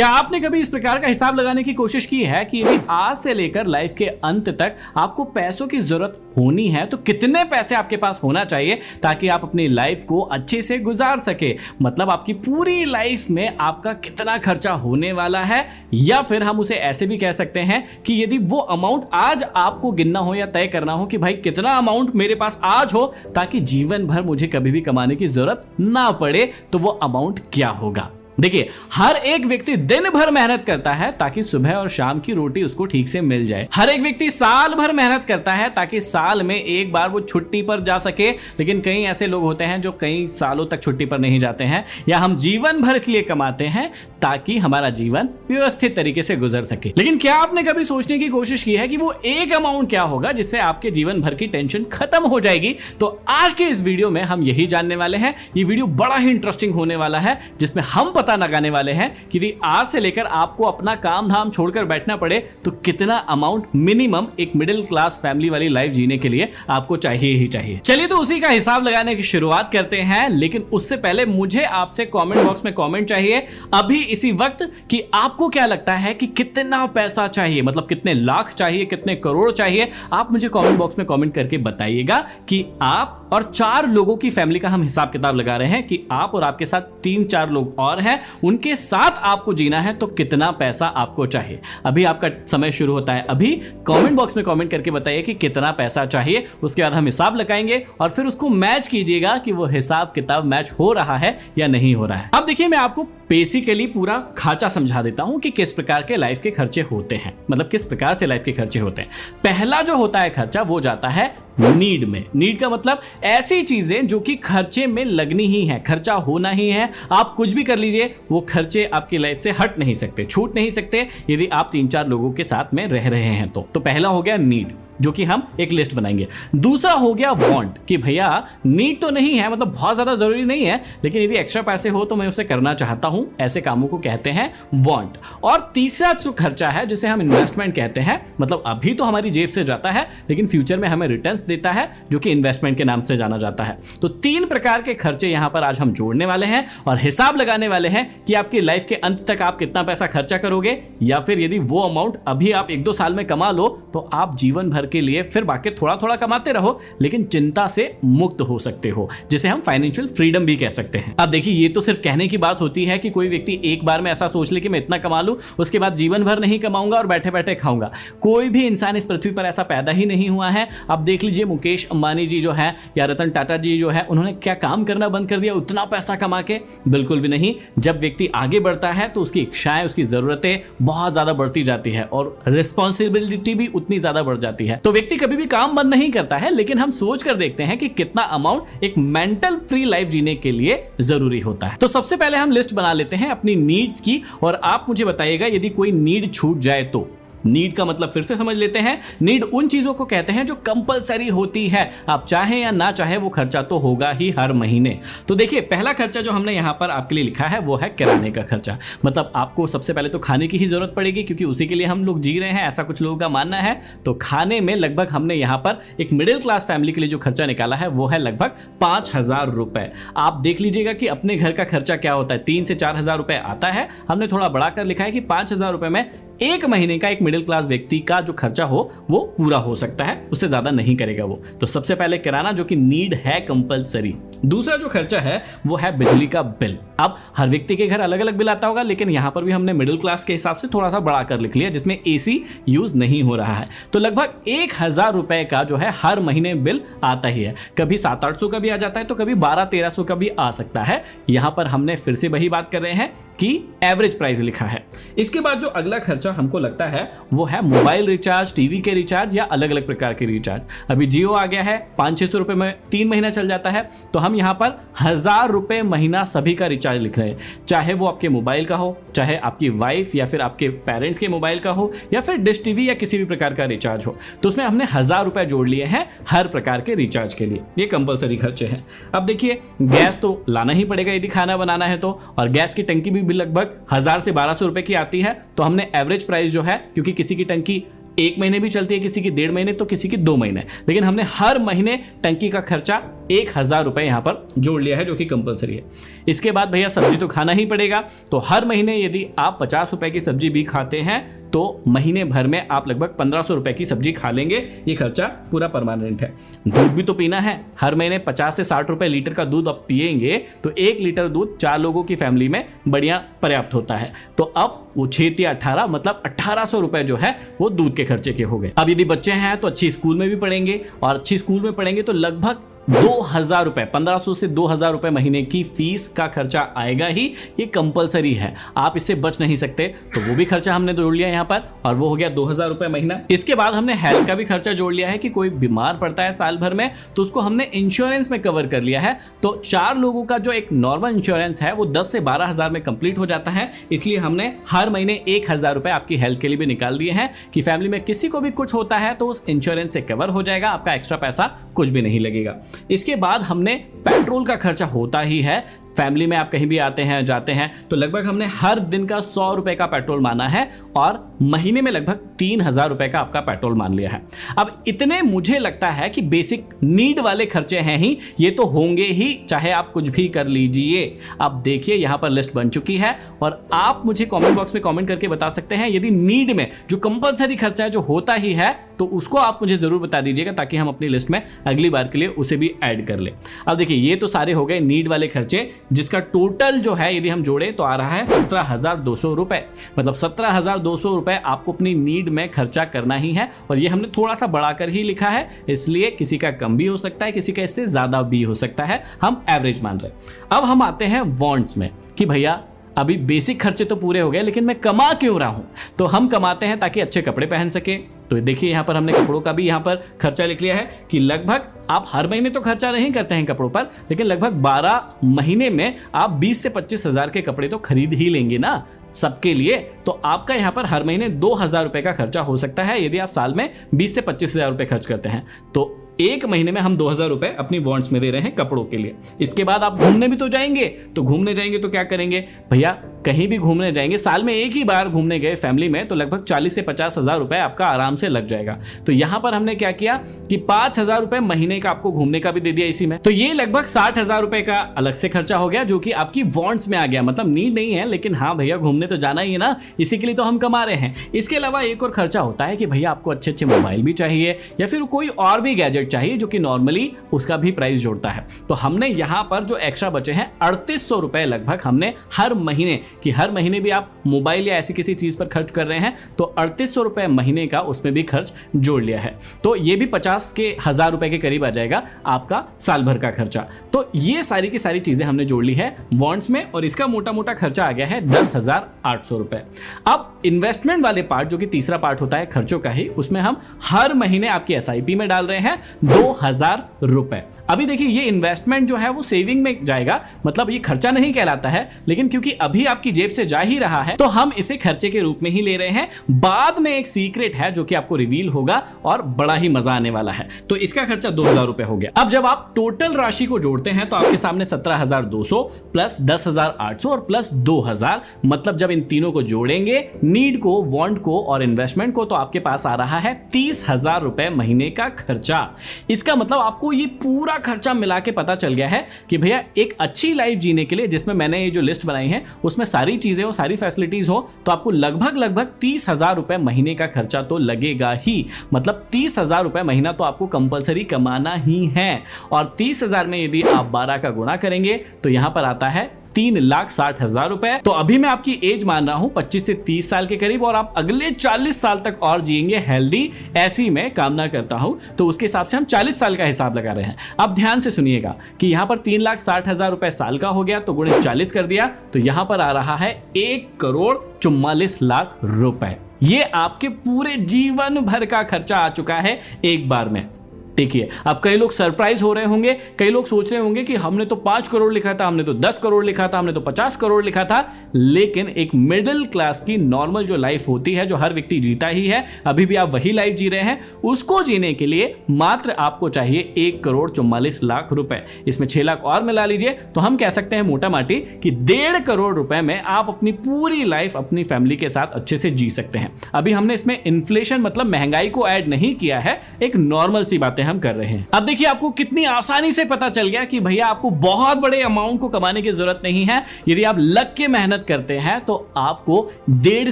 क्या आपने कभी इस प्रकार का हिसाब लगाने की कोशिश की है कि यदि आज से लेकर लाइफ के अंत तक आपको पैसों की जरूरत होनी है तो कितने पैसे आपके पास होना चाहिए ताकि आप अपनी लाइफ को अच्छे से गुजार सके? मतलब आपकी पूरी लाइफ में आपका कितना खर्चा होने वाला है, या फिर हम उसे ऐसे भी कह सकते हैं कि यदि वो अमाउंट आज आपको गिनना हो या तय करना हो कि भाई कितना अमाउंट मेरे पास आज हो ताकि जीवन भर मुझे कभी भी कमाने की जरूरत ना पड़े, तो वो अमाउंट क्या होगा? देखिए, हर एक व्यक्ति दिन भर मेहनत करता है ताकि सुबह और शाम की रोटी उसको ठीक से मिल जाए। हर एक व्यक्ति साल भर मेहनत करता है ताकि साल में एक बार वो छुट्टी पर जा सके, लेकिन कई ऐसे लोग होते हैं जो कई सालों तक छुट्टी पर नहीं जाते हैं। या हम जीवन भर इसलिए कमाते हैं ताकि हमारा जीवन व्यवस्थित तरीके से गुजर सके। लेकिन क्या आपने कभी सोचने की कोशिश की है कि वो एक अमाउंट क्या होगा जिससे आपके जीवन भर की टेंशन खत्म हो जाएगी? तो आज के इस वीडियो में हम यही जानने वाले हैं। ये वीडियो बड़ा ही इंटरेस्टिंग होने वाला है, जिसमें हम पता लगाने वाले हैं कि यदि आज से लेकर आपको अपना काम धाम छोड़कर बैठना पड़े तो कितना अमाउंट मिनिमम एक मिडिल क्लास फैमिली वाली लाइफ जीने के लिए आपको चाहिए ही चाहिए। चलिए तो उसी का हिसाब लगाने की शुरुआत करते हैं, लेकिन उससे पहले मुझे आपसे कमेंट बॉक्स में कमेंट चाहिए अभी इसी वक्त कि आपको क्या लगता है कि कितना पैसा चाहिए, मतलब कितने लाख चाहिए, कितने करोड़ चाहिए। आप मुझे कमेंट बॉक्स में कमेंट करके बताइएगा कि आप और 4 लोगों की फैमिली का हम हिसाब किताब लगा रहे हैं कि आप और आपके साथ 3-4 लोग और हैं, उनके साथ आपको जीना है तो कितना पैसा आपको चाहिए। अभी आपका समय शुरू होता है। अभी कमेंट बॉक्स में कमेंट करके बताइए कि कितना पैसा चाहिए। उसके बाद हम हिसाब लगाएंगे और फिर उसको मैच कीजिएगा कि वो हिसाब किताब मैच हो रहा है या नहीं हो रहा है। अब देखिए, मैं आपको बेसिकली पूरा खाचा समझा देता हूं कि किस प्रकार के लाइफ के खर्चे होते हैं, मतलब किस प्रकार से लाइफ के खर्चे होते हैं। पहला जो होता है खर्चा, वो जाता है नीड में। नीड का मतलब ऐसी चीजें जो कि खर्चे में लगनी ही है, खर्चा होना ही है। आप कुछ भी कर लीजिए, वो खर्चे आपकी लाइफ से हट नहीं सकते, छूट नहीं सकते यदि आप 3-4 लोगों के साथ में रह रहे हैं तो पहला हो गया नीड, जो कि हम एक लिस्ट बनाएंगे। दूसरा हो गया वांट, कि भैया नीड तो नहीं है, मतलब बहुत ज्यादा जरूरी नहीं है, लेकिन यदि एक्स्ट्रा पैसे हो तो मैं उसे करना चाहता हूं, ऐसे कामों को कहते हैं वांट। और तीसरा जो खर्चा है जिसे हम इन्वेस्टमेंट कहते हैं, मतलब अभी तो हमारी जेब से जाता है लेकिन फ्यूचर में हमें रिटर्न्स देता है, जो कि इन्वेस्टमेंट के नाम से जाना जाता है। तो 3 प्रकार के खर्चे यहां पर आज हम जोड़ने वाले हैं और हिसाब लगाने वाले हैं कि आपकी लाइफ के अंत तक आप कितना पैसा खर्चा करोगे, या फिर यदि वो अमाउंट अभी आप 1-2 साल में कमा लो तो आप जीवन भर के लिए फिर बाकी थोड़ा थोड़ा कमाते रहो लेकिन चिंता से मुक्त हो सकते हो, जिसे हम फाइनेंशियल फ्रीडम भी कह सकते हैं। अब देखिए, ये तो सिर्फ कहने की बात होती है कि कोई व्यक्ति एक बार में ऐसा सोच ले कि मैं इतना कमा लूं, उसके बाद जीवन भर नहीं कमाऊंगा और बैठे बैठे खाऊंगा। कोई भी इंसान इस पृथ्वी पर ऐसा पैदा ही नहीं हुआ है। अब देख लीजिए, मुकेश अंबानी जी जो है या रतन टाटा जी जो है, उन्होंने क्या काम करना बंद कर दिया उतना पैसा कमा के? बिल्कुल भी नहीं। जब व्यक्ति आगे बढ़ता है तो उसकी इच्छाएं, उसकी जरूरतें बहुत ज्यादा बढ़ती जाती है और रिस्पॉन्सिबिलिटी भी उतनी ज्यादा बढ़ जाती है। तो व्यक्ति कभी भी काम बंद नहीं करता है, लेकिन हम सोच कर देखते हैं कि कितना अमाउंट एक मेंटल फ्री लाइफ जीने के लिए जरूरी होता है। तो सबसे पहले हम लिस्ट बना लेते हैं अपनी नीड्स की, और आप मुझे बताइएगा यदि कोई नीड छूट जाए तो। नीड का मतलब फिर से समझ लेते हैं। नीड उन चीजों को कहते हैं जो कंपलसरी होती है, आप चाहे या ना चाहे वो खर्चा तो होगा ही हर महीने। तो देखिए, पहला खर्चा जो हमने यहां पर आपके लिए लिखा है वो है किराने का खर्चा। मतलब आपको सबसे पहले तो खाने की ही जरूरत पड़ेगी, क्योंकि उसी के लिए हम लोग जी रहे हैं, ऐसा कुछ लोगों का मानना है। तो खाने में लगभग हमने यहां पर एक मिडिल क्लास फैमिली के लिए जो खर्चा निकाला है वो है लगभग 5,000 रुपए। आप देख लीजिएगा कि अपने घर का खर्चा क्या होता है, 3 से 4,000 रुपए आता है। हमने थोड़ा बढ़ाकर लिखा है कि 5,000 रुपए में एक महीने का एक मिडिल क्लास व्यक्ति का जो खर्चा हो वो पूरा हो सकता है, उससे ज्यादा नहीं करेगा वो। तो सबसे पहले किराना, जो कि नीड है कंपलसरी। दूसरा जो खर्चा है वो है बिजली का बिल। अब हर व्यक्ति के घर अलग अलग बिल आता होगा, लेकिन यहां पर भी हमने मिडिल क्लास के हिसाब से थोड़ा सा बढ़ाकर लिख लिया, जिसमें एसी यूज नहीं हो रहा है। तो लगभग 1,000 रुपए का जो है हर महीने बिल आता ही है। कभी 700-800 का भी आ जाता है, तो कभी 1200-1300 का भी आ सकता है। यहां पर हमने फिर से वही बात कर रहे हैं कि एवरेज प्राइस लिखा है। इसके बाद जो अगला खर्चा हमको लगता है वो है मोबाइल रिचार्ज, टीवी के रिचार्ज या अलग अलग प्रकार के रिचार्ज। अभी जियो आ गया है, 500-600 रुपए में 3 महीना चल जाता है। तो हम यहां पर 1,000 रुपए महीना सभी का रिचार्ज लिख रहे हैं, चाहे वो आपके मोबाइल का हो, चाहे आपकी वाइफ या फिर आपके पेरेंट्स के मोबाइल का हो, या फिर डिश टीवी या किसी भी प्रकार का रिचार्ज हो। तो उसमें हमने 1,000 रुपए जोड़ लिए हैं हर प्रकार के रिचार्ज के लिए। ये कंपलसरी खर्चे हैं। अब देखिए, गैस तो लाना ही पड़ेगा यदि खाना बनाना है तो, और गैस की टंकी भी लगभग 1,000 से 1,200 रुपए की आती है। तो हमने एवरेज प्राइस जो है, क्योंकि किसी की टंकी 1 महीने भी चलती है, किसी की 1.5 महीने, तो किसी की 2 महीने, लेकिन हमने हर महीने टंकी का खर्चा 1000 रुपए यहाँ पर जोड़ लिया है जो कि कंपलसरी है। इसके बाद भैया सब्जी तो खाना ही पड़ेगा, तो हर महीने यदि आप 50 रुपए की सब्जी भी खाते हैं तो महीने भर में आप लगभग 1500 रुपए की सब्जी खा लेंगे। ये खर्चा पूरा परमानेंट है। दूध भी तो पीना है, हर महीने 50 से 60 रुपए लीटर का दूध आप पिएंगे तो 1 लीटर दूध 4 लोगों की फैमिली में बढ़िया पर्याप्त होता है। तो अब वो 6 या 18 मतलब 1800 रुपए जो है वो दूध के खर्चे के हो गए। अब यदि बच्चे हैं तो अच्छी स्कूल में भी पढ़ेंगे, और अच्छी स्कूल में पढ़ेंगे तो लगभग 2000 रुपए, 1500 से 2000 रुपए महीने की फीस का खर्चा आएगा ही। ये कंपलसरी है, आप इससे बच नहीं सकते। तो वो भी खर्चा हमने जोड़ लिया यहाँ पर, और वो हो गया 2000 रुपए महीना। इसके बाद हमने हेल्थ का भी खर्चा जोड़ लिया है कि कोई बीमार पड़ता है साल भर में तो उसको हमने इंश्योरेंस में कवर कर लिया है। तो 4 लोगों का जो एक नॉर्मल इंश्योरेंस है वो 10 से 12 हजार में कंप्लीट हो जाता है। इसलिए हमने हर महीने 1000 रुपए आपकी हेल्थ के लिए भी निकाल दिए हैं कि फैमिली में किसी को भी कुछ होता है तो उस इंश्योरेंस से कवर हो जाएगा, आपका एक्स्ट्रा पैसा कुछ भी नहीं लगेगा। इसके बाद हमने पेट्रोल का खर्चा होता ही है। फैमिली में आप कहीं भी आते हैं जाते हैं तो लगभग हमने हर दिन का 100 रुपए का पेट्रोल माना है, और महीने में लगभग 3000 रुपए का आपका पेट्रोल मान लिया है। अब इतने मुझे लगता है कि बेसिक नीड वाले खर्चे हैं ही, ये तो होंगे ही चाहे आप कुछ भी कर लीजिए। अब देखिए यहाँ पर लिस्ट बन चुकी है, और आप मुझे कमेंट बॉक्स में कमेंट करके बता सकते हैं यदि नीड में जो कंपलसरी खर्चा है जो होता ही है तो उसको आप मुझे जरूर बता दीजिएगा ताकि हम अपनी लिस्ट में अगली बार के लिए उसे भी ऐड कर ले। अब देखिए ये तो सारे हो गए नीड वाले खर्चे, जिसका टोटल जो है यदि हम जोड़े तो आ रहा है 17,200 रुपए। मतलब 17,200 रुपए आपको अपनी नीड में खर्चा करना ही है, और ये हमने थोड़ा सा बढ़ाकर ही लिखा है, इसलिए किसी का कम भी हो सकता है, किसी का इससे ज्यादा भी हो सकता है, हम एवरेज मान रहे हैं। अब हम आते हैं वांट्स में कि भैया अभी बेसिक खर्चे तो पूरे हो गए लेकिन मैं कमा क्यों रहा हूं। तो हम कमाते हैं ताकि अच्छे कपड़े पहन सके। तो देखिए यहाँ पर हमने कपड़ों का भी यहाँ पर खर्चा लिख लिया है कि लगभग आप हर महीने तो खर्चा नहीं करते हैं कपड़ों पर, लेकिन लगभग 12 महीने में आप 20 से 25 हजार के कपड़े तो खरीद ही लेंगे ना सबके लिए। तो आपका यहाँ पर हर महीने 2000 रुपए का खर्चा हो सकता है यदि आप साल में 20 से 25 हजार रुपए खर्च करते हैं। तो एक महीने में हम 2000 रुपए अपनी वांट्स में दे रहे हैं कपड़ों के लिए। इसके बाद आप घूमने भी तो जाएंगे, तो घूमने जाएंगे तो क्या करेंगे भैया, कहीं भी घूमने जाएंगे, साल में एक ही बार घूमने गए फैमिली में तो लगभग 40 से 50 हजार रुपए आपका आराम से लग जाएगा। तो यहां पर हमने क्या किया कि 5000 रुपए महीने का आपको घूमने का भी दे दिया इसी में। तो ये लगभग 60,000 रुपए का अलग से खर्चा हो गया जो कि आपकी वांट्स में आ गया। मतलब नीड नहीं है लेकिन हाँ भैया घूमने तो जाना ही है ना, इसी के लिए तो हम कमा रहे हैं। इसके अलावा एक और खर्चा होता है कि भैया आपको अच्छे अच्छे मोबाइल भी चाहिए या फिर कोई और भी गैजेट चाहिए जो कि नॉर्मली उसका भी प्राइस जोड़ता है। तो हमने यहाँ पर जो एक्स्ट्रा बचे हैं 3800 रुपए लगभग हमने हर महीने की, हर महीने भी आप मोबाइल या ऐसी किसी चीज पर खर्च कर रहे हैं तो 3800 रुपए महीने का उसमें भी खर्च जोड़ लिया है। तो ये भी 50 के 1000 रुपए के करीब आ जाएगा आपका साल भर का खर्चा। तो ये सारी की सारी चीजें हमने जोड़ ली है वांट्स में, और इसका मोटा मोटा खर्चा आ गया है 10,800 रुपए। अब इन्वेस्टमेंट वाले पार्ट जो कि तीसरा पार्ट होता है खर्चों का ही, उसमें हम हर महीने आपकी SIP में डाल रहे हैं 2000 रुपए। अभी देखिए ये इन्वेस्टमेंट जो है वो सेविंग में जाएगा, मतलब ये खर्चा नहीं कहलाता है, लेकिन क्योंकि अभी आपकी जेब से जा ही रहा है तो हम इसे खर्चे के रूप में ही ले रहे हैं। बाद में एक सीक्रेट है जो कि आपको रिवील होगा और बड़ा ही मजा आने वाला है। तो इसका खर्चा 2000 रुपए हो गया। अब जब आप टोटल राशि को जोड़ते हैं तो आपके सामने 17,200 प्लस 10,800 और प्लस 2000, मतलब जब इन तीनों को जोड़ेंगे नीड को, वांट को और इन्वेस्टमेंट को, तो आपके पास आ रहा है 30,000 रुपए महीने का खर्चा। इसका मतलब आपको ये पूरा खर्चा मिला के पता चल गया है कि भैया एक अच्छी लाइफ जीने के लिए, जिसमें मैंने ये जो लिस्ट बनाई है उसमें सारी चीजें हो, सारी फैसिलिटीज हो, तो आपको लगभग 30,000 रुपए महीने का खर्चा तो लगेगा ही। मतलब 30,000 रुपए महीना तो आपको कंपलसरी कमाना ही है। और 30,000 में यदि आप 12 का गुणा करेंगे तो यहां पर आता है 3,60,000 रुपए। तो अभी मैं आपकी एज मान रहा हूं 25 से 30 साल के करीब, और आप अगले 40 साल तक और जिएंगे हेल्दी, ऐसी मैं कामना करता हूं। तो उसके हिसाब से हम 40 साल का हिसाब लगा रहे हैं। अब ध्यान से सुनिएगा कि यहां पर 3,60,000 रुपए साल का हो गया तो गुणे 40 कर दिया, तो यहां पर आ रहा है 1,44,00,000 रुपए। ये आपके पूरे जीवन भर का खर्चा आ चुका है एक बार में। देखिए अब कई लोग सरप्राइज हो रहे होंगे, कई लोग सोच रहे होंगे कि हमने तो 5 करोड़ लिखा था, हमने तो 10 करोड़ लिखा था, हमने तो 50 करोड़ लिखा था। लेकिन एक मिडिल क्लास की नॉर्मल जो लाइफ होती है, जो हर व्यक्ति जीता ही है, अभी भी आप वही लाइफ जी रहे हैं, उसको जीने के लिए मात्र आपको चाहिए 1,44,00,000 रुपए। इसमें 6 लाख और मिला लीजिए तो हम कह सकते हैं मोटा माटी कि 1.5 करोड़ रुपए में आप अपनी पूरी लाइफ अपनी फैमिली के साथ अच्छे से जी सकते हैं। अभी हमने इसमें इन्फ्लेशन मतलब महंगाई को ऐड नहीं किया है, एक नॉर्मल सी बातें हम कर रहे हैं। अब देखिए आपको कितनी आसानी से पता चल गया कि भैया आपको बहुत बड़े अमाउंट को कमाने की जरूरत नहीं है। यदि आप लग के मेहनत करते हैं तो आपको 1.5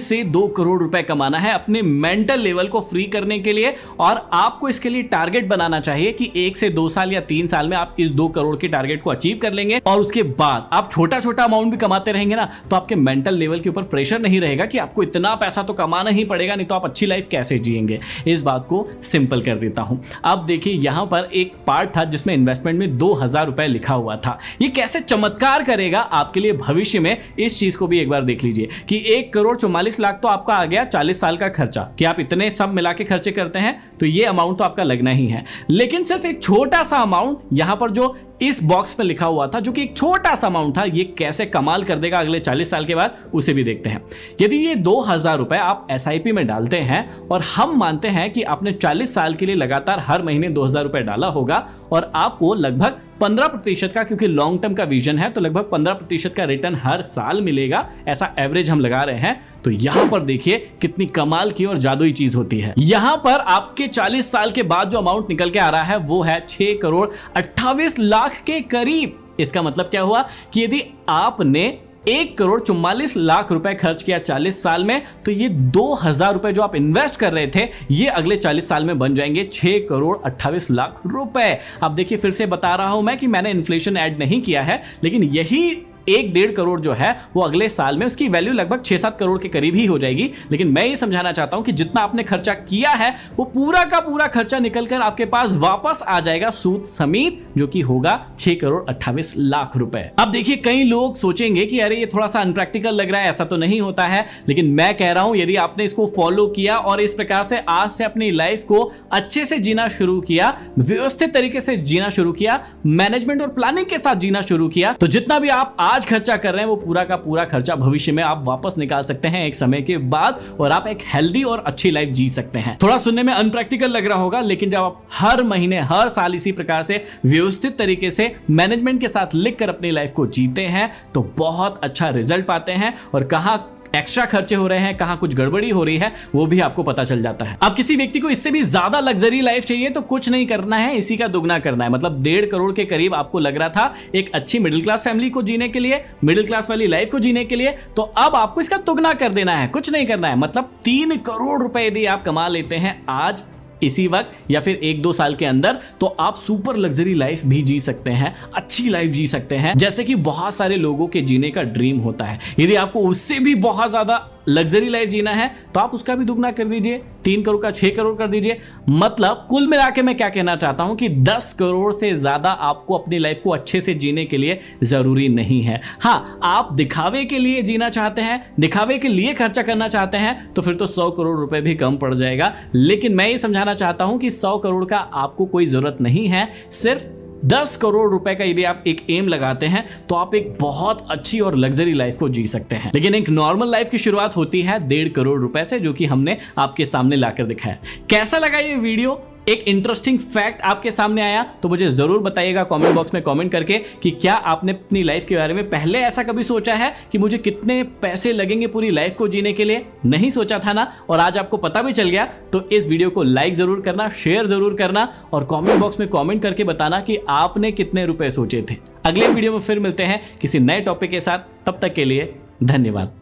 से 2 करोड़ रुपए कमाना है अपने मेंटल लेवल को फ्री करने के लिए। और आपको इसके लिए टारगेट बनाना चाहिए कि 1 से 2 साल या 3 साल में आप इस 2 करोड़ के टारगेट को अचीव कर लेंगे। और उसके बाद आप छोटा छोटा अमाउंट भी कमाते रहेंगे ना, तो आपके मेंटल लेवल के ऊपर प्रेशर नहीं रहेगा कि आपको इतना पैसा तो कमाना ही पड़ेगा, नहीं तो आप अच्छी लाइफ कैसे जिएंगे। इस बात को सिंपल कर देता हूं। अब देखिए यहां पर एक पार्ट था जिसमें इन्वेस्टमेंट में 2000 रुपए लिखा हुआ था। ये कैसे चमत्कार करेगा आपके लिए भविष्य में, इस चीज को भी एक बार देख लीजिए कि 1,44,00,000 तो आपका आ गया 40 साल का खर्चा, कि आप इतने सब मिला के खर्चे करते हैं तो ये अमाउंट तो आपका लगना ही है। लेकिन सिर्फ एक छोटा सा अमाउंट यहां पर जो इस बॉक्स पे लिखा हुआ था, जो कि एक छोटा सा अमाउंट था, ये कैसे कमाल कर देगा अगले 40 साल के बाद, उसे भी देखते हैं। यदि ये 2000 रुपए आप SIP में डालते हैं और हम मानते हैं कि आपने 40 साल के लिए लगातार हर महीने 2000 रुपए डाला होगा और आपको लगभग 15% का, क्योंकि लॉन्ग टर्म का विजन है तो लगभग 15% का रिटर्न हर साल मिलेगा, ऐसा एवरेज हम लगा रहे हैं। तो यहां पर देखिए कितनी कमाल की और जादुई चीज होती है। यहां पर आपके 40 साल के बाद जो अमाउंट निकल के आ रहा है वो है 6,28,00,000 के करीब। इसका मतलब क्या हुआ कि यदि आपने 1,44,00,000 रुपए खर्च किया 40 साल में, तो ये 2000 रुपए जो आप इन्वेस्ट कर रहे थे ये अगले 40 साल में बन जाएंगे 6,28,00,000 रुपए। अब देखिए फिर से बता रहा हूं मैं कि मैंने इन्फ्लेशन ऐड नहीं किया है, लेकिन यही 1.5 करोड़ जो है वो अगले साल में उसकी वैल्यू लगभग 6-7 करोड़ के करीब ही हो जाएगी। लेकिन मैं ये समझाना चाहता हूं कि जितना आपने खर्चा किया है वो पूरा का पूरा खर्चा निकलकर आपके पास वापस आ जाएगा सूद समेत, जो कि होगा 6,28,00,000 रुपए। अब देखिए कई लोग सोचेंगे कि अरे ये थोड़ा सा अनप्रैक्टिकल लग रहा है, ऐसा तो नहीं होता है। लेकिन मैं कह रहा हूं यदि आपने इसको फॉलो किया और इस प्रकार से आज से अपनी लाइफ को अच्छे से जीना शुरू किया, व्यवस्थित तरीके से जीना शुरू किया, मैनेजमेंट और प्लानिंग के साथ जीना शुरू किया, तो जितना भी आप आज खर्चा कर रहे हैं वो पूरा का पूरा खर्चा भविष्य में आप वापस निकाल सकते हैं एक समय के बाद, और आप एक हेल्दी और अच्छी लाइफ जी सकते हैं। थोड़ा सुनने में अनप्रैक्टिकल लग रहा होगा, लेकिन जब आप हर महीने हर साल इसी प्रकार से व्यवस्थित तरीके से मैनेजमेंट के साथ लिखकर अपनी लाइफ को जीते हैं तो बहुत अच्छा रिजल्ट पाते हैं। और कहां एक्स्ट्रा खर्चे हो रहे हैं, कहां कुछ गड़बड़ी हो रही है, वो भी आपको पता चल जाता है। अब किसी व्यक्ति को इससे भी ज्यादा लग्जरी लाइफ चाहिए तो कुछ नहीं करना है, इसी का दुगना करना है। मतलब 1.5 करोड़ के करीब आपको लग रहा था एक अच्छी मिडिल क्लास फैमिली को जीने के लिए, मिडिल क्लास वाली लाइफ को जीने के लिए, तो अब आपको इसका दुगना कर देना है, कुछ नहीं करना है। मतलब 3 करोड़ रुपए यदि आप कमा लेते हैं आज इसी वक्त या फिर 1-2 साल के अंदर, तो आप सुपर लग्जरी लाइफ भी जी सकते हैं, अच्छी लाइफ जी सकते हैं, जैसे कि बहुत सारे लोगों के जीने का ड्रीम होता है। यदि आपको उससे भी बहुत ज्यादा लग्जरी लाइफ जीना है तो आप उसका भी दुगना कर दीजिए, 3 करोड़ का 6 करोड़ कर दीजिए। मतलब कुल मिला के मैं क्या कहना चाहता हूं कि 10 करोड़ से ज्यादा आपको अपनी लाइफ को अच्छे से जीने के लिए जरूरी नहीं है। हाँ, आप दिखावे के लिए जीना चाहते हैं, दिखावे के लिए खर्चा करना चाहते हैं, तो फिर तो 100 करोड़ रुपए भी कम पड़ जाएगा। लेकिन मैं ये समझाना चाहता हूं कि 100 करोड़ का आपको कोई जरूरत नहीं है। सिर्फ 10 करोड़ रुपए का यदि आप एक एम लगाते हैं तो आप एक बहुत अच्छी और लग्जरी लाइफ को जी सकते हैं। लेकिन एक नॉर्मल लाइफ की शुरुआत होती है 1.5 करोड़ रुपए से, जो कि हमने आपके सामने लाकर दिखाया। कैसा लगा ये वीडियो? एक इंटरेस्टिंग फैक्ट आपके सामने आया तो मुझे जरूर बताइएगा कमेंट बॉक्स में कमेंट करके कि क्या आपने अपनी लाइफ के बारे में पहले ऐसा कभी सोचा है कि मुझे कितने पैसे लगेंगे पूरी लाइफ को जीने के लिए? नहीं सोचा था ना, और आज आपको पता भी चल गया। तो इस वीडियो को लाइक जरूर करना, शेयर जरूर करना और कमेंट बॉक्स में कमेंट करके बताना कि आपने कितने रुपए सोचे थे। अगले वीडियो में फिर मिलते हैं किसी नए टॉपिक के साथ, तब तक के लिए धन्यवाद।